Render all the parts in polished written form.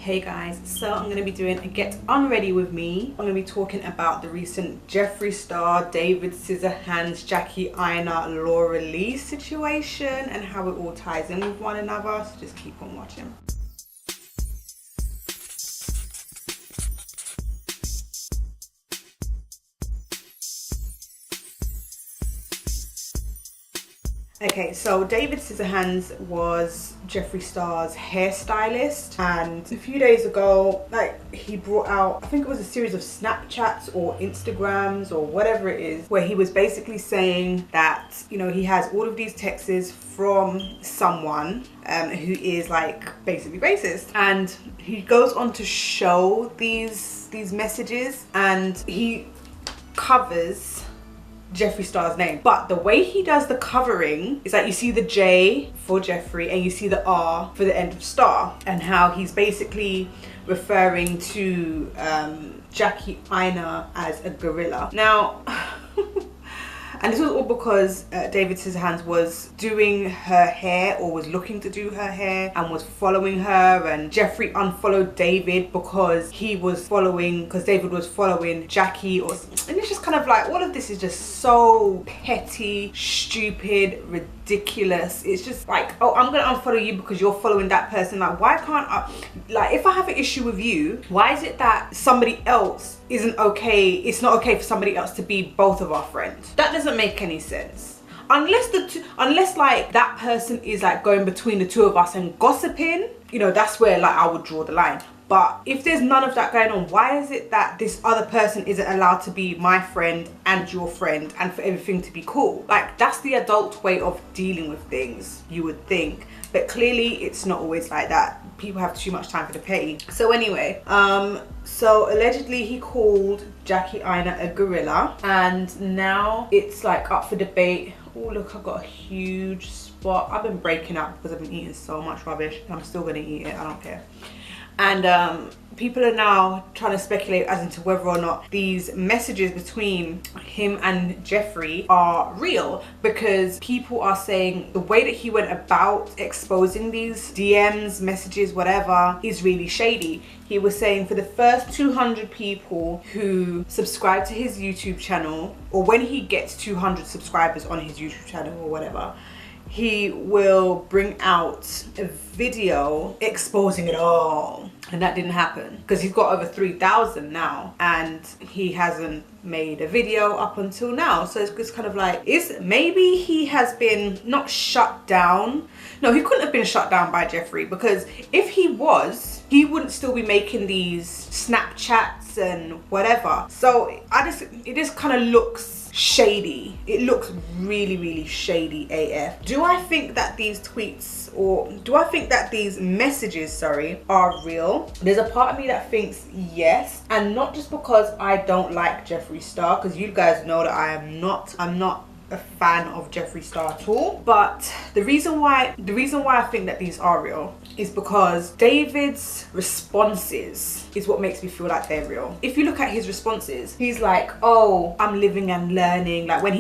Hey guys, so I'm going to be doing a Get Unready with me. I'm going to be talking about the recent Jeffree Star, David Scissorhands, Jackie, Aina, Laura Lee situation and how it all ties in with one another, so just keep on watching. Okay, so David Scissorhands was Jeffree Star's hairstylist, and a few days ago, he brought out, I think it was a series of Snapchats or Instagrams or whatever it is, where he was basically saying that, you know, he has all of these texts from someone who is basically racist, and he goes on to show these messages, and he covers Jeffree Star's name, but the way he does the covering is that you see the J for Jeffree and you see the R for the end of Star, and how he's basically referring to Jackie Aina as a gorilla. Now and this was all because David Scissorhands was doing her hair, or was looking to do her hair, and was following her, and Jeffree unfollowed David because David was following Jackie, and it's just kind of like, all of this is just so petty, stupid, ridiculous. It's just like, oh, I'm gonna unfollow you because you're following that person. Like, why can't I, if I have an issue with you, why is it that somebody else isn't okay? It's not okay for somebody else to be both of our friends. That doesn't make any sense. Unless that person is going between the two of us and gossiping, you know, that's where I would draw the line. But if there's none of that going on, why is it that this other person isn't allowed to be my friend and your friend and for everything to be cool? That's the adult way of dealing with things, you would think. But clearly it's not always like that. People have too much time for the petty. So anyway, so allegedly he called Jackie Aina a gorilla, and now it's up for debate. Oh look, I've got a huge spot. I've been breaking up because I've been eating so much rubbish, and I'm still gonna eat it, I don't care. And people are now trying to speculate as into whether or not these messages between him and Jeffree are real, because people are saying the way that he went about exposing these DMs, messages, whatever, is really shady. He was saying for the first 200 people who subscribe to his YouTube channel, or when he gets 200 subscribers on his YouTube channel or whatever, he will bring out a video exposing it all. And that didn't happen because he's got over 3,000 now, and he hasn't made a video up until now. So it's just kind of maybe he has been not shut down. No, he couldn't have been shut down by Jeffree, because if he was, he wouldn't still be making these Snapchats and whatever. So it just kind of looks shady. It looks really, really shady AF. Do I think that these tweets, or do I think that these messages, are real? There's a part of me that thinks yes, and not just because I don't like Jeffree Star, because you guys know that I'm not a fan of Jeffree Star at all. But the reason why I think that these are real is because David's responses is what makes me feel like they're real. If you look at his responses, he's like, oh, I'm living and learning. When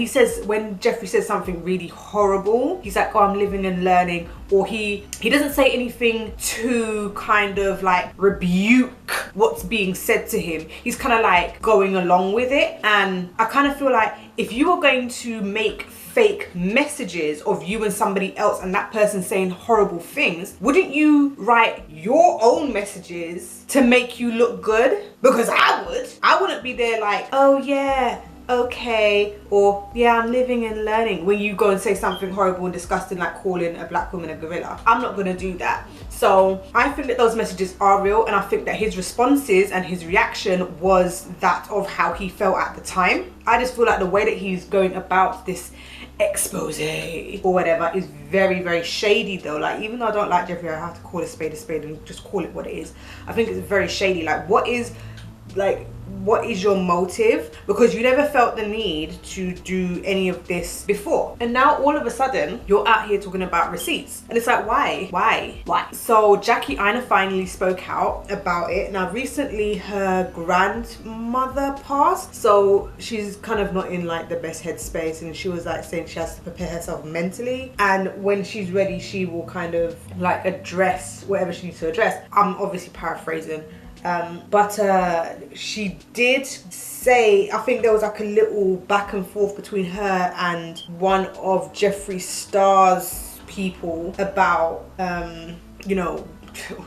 Jeffree says something really horrible, he's like, oh, I'm living and learning. Or he doesn't say anything to kind of rebuke what's being said to him. He's kind of going along with it. And I kind of feel like if you are going to make fake messages of you and somebody else and that person saying horrible things, wouldn't you write your own messages to make you look good? Because I wouldn't be there oh yeah, okay, or yeah, I'm living and learning, when you go and say something horrible and disgusting like calling a black woman a gorilla. I'm not gonna do that. So I think that those messages are real, and I think that his responses and his reaction was that of how he felt at the time. I just feel like the way that he's going about this expose or whatever is very, very shady though. Even though I don't like Jeffree, I have to call a spade and just call it what it is. I think it's very shady. What is what is your motive? Because you never felt the need to do any of this before, and now all of a sudden you're out here talking about receipts, and it's like, why? So Jackie Aina finally spoke out about it. Now recently her grandmother passed, so she's kind of not in like the best headspace, and she was like saying she has to prepare herself mentally, and when she's ready she will kind of like address whatever she needs to address. I'm obviously paraphrasing, but she did say, I think there was like a little back and forth between her and one of Jeffree Star's people about you know,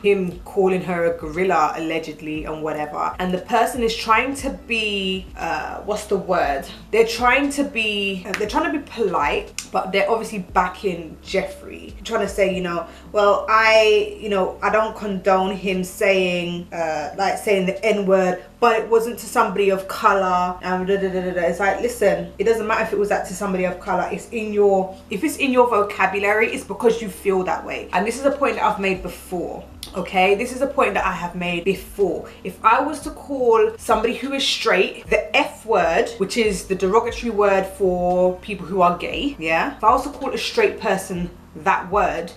him calling her a gorilla allegedly and whatever, and the person is trying to be what's the word, they're trying to be polite, but they're obviously backing Jeffree, trying to say, you know, well, I don't condone him saying like saying the N-word, but it wasn't to somebody of color. It's like, listen, it doesn't matter if it was that to somebody of color. If it's in your vocabulary, it's because you feel that way. And this is a point that I've made before. Okay, this is a point that I have made before. If I was to call somebody who is straight the F word, which is the derogatory word for people who are gay, yeah, if I was to call a straight person that word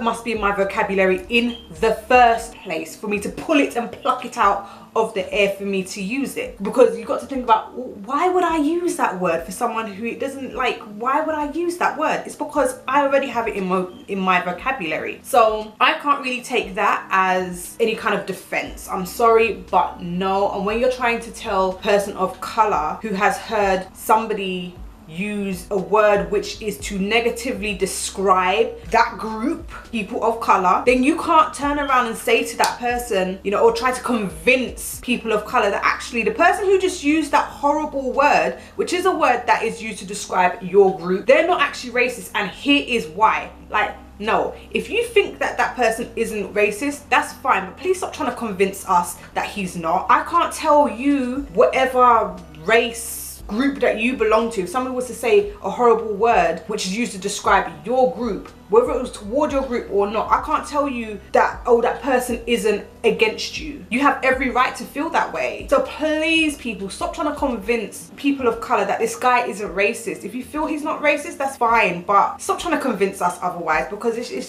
must be in my vocabulary in the first place for me to pull it and pluck it out of the air for me to use it. Because you've got to think about, why would I use that word for someone who it doesn't like? Why would I use that word? It's because I already have it in my vocabulary. So I can't really take that as any kind of defense. I'm sorry, but no. And when you're trying to tell a person of color who has heard somebody use a word which is to negatively describe that group, people of color, then you can't turn around and say to that person, you know, or try to convince people of color that actually the person who just used that horrible word, which is a word that is used to describe your group, they're not actually racist, and here is why. Like, no, if you think that that person isn't racist, that's fine, but please stop trying to convince us that he's not. I can't tell you whatever race group that you belong to. If somebody was to say a horrible word which is used to describe your group, whether it was toward your group or not, I can't tell you that, oh, that person isn't against you. You have every right to feel that way. So please, people, stop trying to convince people of color that this guy isn't racist. If you feel he's not racist, that's fine, but stop trying to convince us otherwise, because it's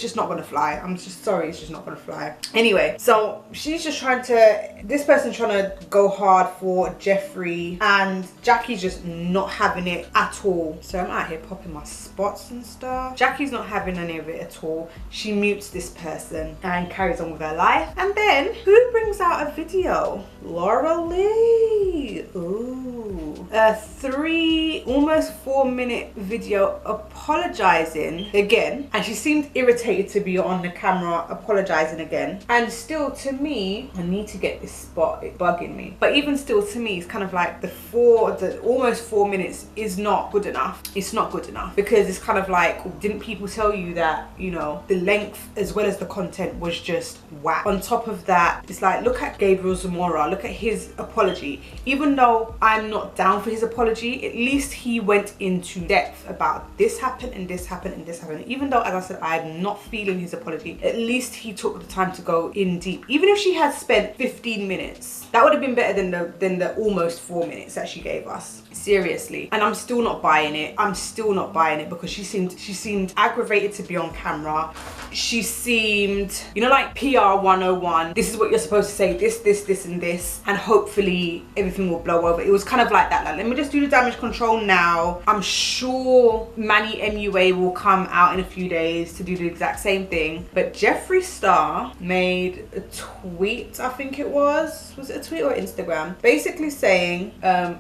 just not gonna fly. I'm just sorry, it's just not gonna fly. Anyway, so she's just this person's trying to go hard for Jeffree, and Jackie's just not having it at all. So I'm out here popping my spots and stuff. Jackie's not having any of it at all. She mutes this person and carries on with her life. And then who brings out a video? Laura Lee. Ooh. A almost 4-minute video apologizing again, and she seemed irritated to be on the camera apologizing again. And still, to me, I need to get this spot, it's bugging me, but even still, to me, it's kind of like the almost 4 minutes is not good enough. It's not good enough, because it's kind of like, didn't people tell you that, you know, the length as well as the content was just whack? On top of that, it's like, look at Gabriel Zamora, look at his apology. Even though I'm not down for his apology, at least he went into depth about this happened and this happened and this happened. Even though, as I said, I'm not feeling his apology, at least he took the time to go in deep. Even if she had spent 15 minutes, that would have been better than the almost 4 minutes that she gave us. Seriously. And I'm still not buying it. I'm still not buying it, because she seemed aggravated to be on camera. She seemed, you know, like PR 101. This is what you're supposed to say, this and this, and hopefully everything will blow over. It was kind of like that. Like, let me just do the damage control now. I'm sure Manny MUA will come out in a few days to do the exact same thing. But Jeffree Star made a tweet, I think it was it a tweet or Instagram, basically saying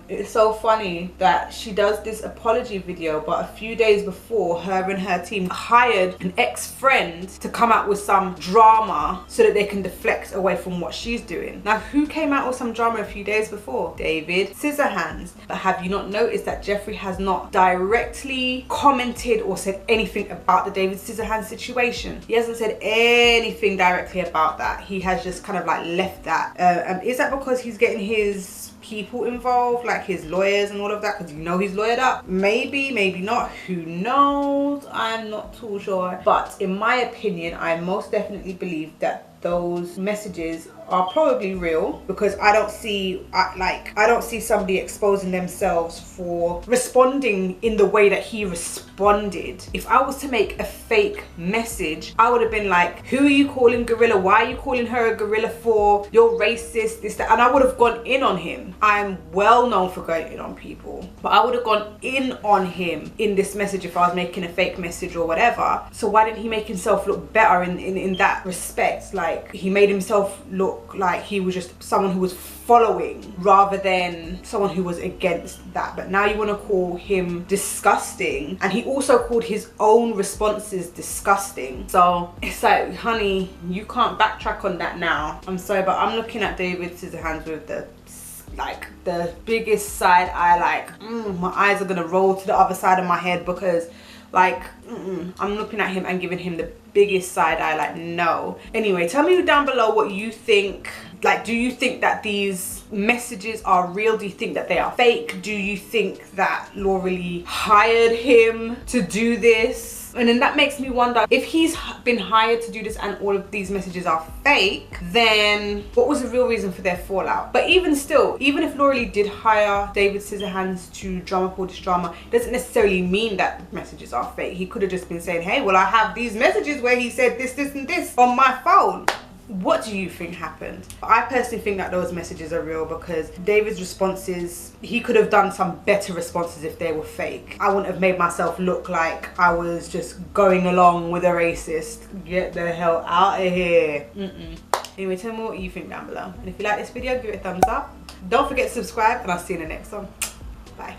it's so funny that she does this apology video, but a few days before, her and her team hired an ex-friend to come out with some drama so that they can deflect away from what she's doing. Now, who came out with some drama a few days before? David Scissorhands. But have you not noticed that Jeffree has not directly commented or said anything about the David Scissorhands situation? He hasn't said anything directly about that. He has just kind of like left that. Is that because he's getting his people involved, like his lawyers and all of that, because you know he's lawyered up. Maybe, maybe not, who knows, I'm not too sure. But in my opinion, I most definitely believe that those messages are probably real, because I don't see I don't see somebody exposing themselves for responding in the way that he responded. If I was to make a fake message, I would have been like, who are you calling gorilla? Why are you calling her a gorilla for? You're racist, this, that. And I would have gone in on him. I'm well known for going in on people, but I would have gone in on him in this message if I was making a fake message or whatever. So why didn't he make himself look better in that respect? Like, he made himself look like he was just someone who was following rather than someone who was against that. But now you want to call him disgusting, and he also called his own responses disgusting. So it's like, honey, you can't backtrack on that now. I'm sorry, but I'm looking at David Scissorhands with the biggest side eye. Like, my eyes are gonna roll to the other side of my head, because like, I'm looking at him and giving him the biggest side eye, like, no. Anyway, tell me down below what you think. Like, do you think that these messages are real? Do you think that they are fake? Do you think that Law really hired him to do this? And then that makes me wonder, if he's been hired to do this and all of these messages are fake, then what was the real reason for their fallout? But even still, even if Law really did hire David Scissorhands to drum up all this drama, it doesn't necessarily mean that messages are fake. He could have just been saying, hey, well, I have these messages where he said this, this, and this on my phone. What do you think happened? I personally think that those messages are real, because David's responses, he could have done some better responses if they were fake. I wouldn't have made myself look like I was just going along with a racist. Get the hell out of here. Anyway, tell me what you think down below. And if you like this video, give it a thumbs up. Don't forget to subscribe, and I'll see you in the next one. Bye.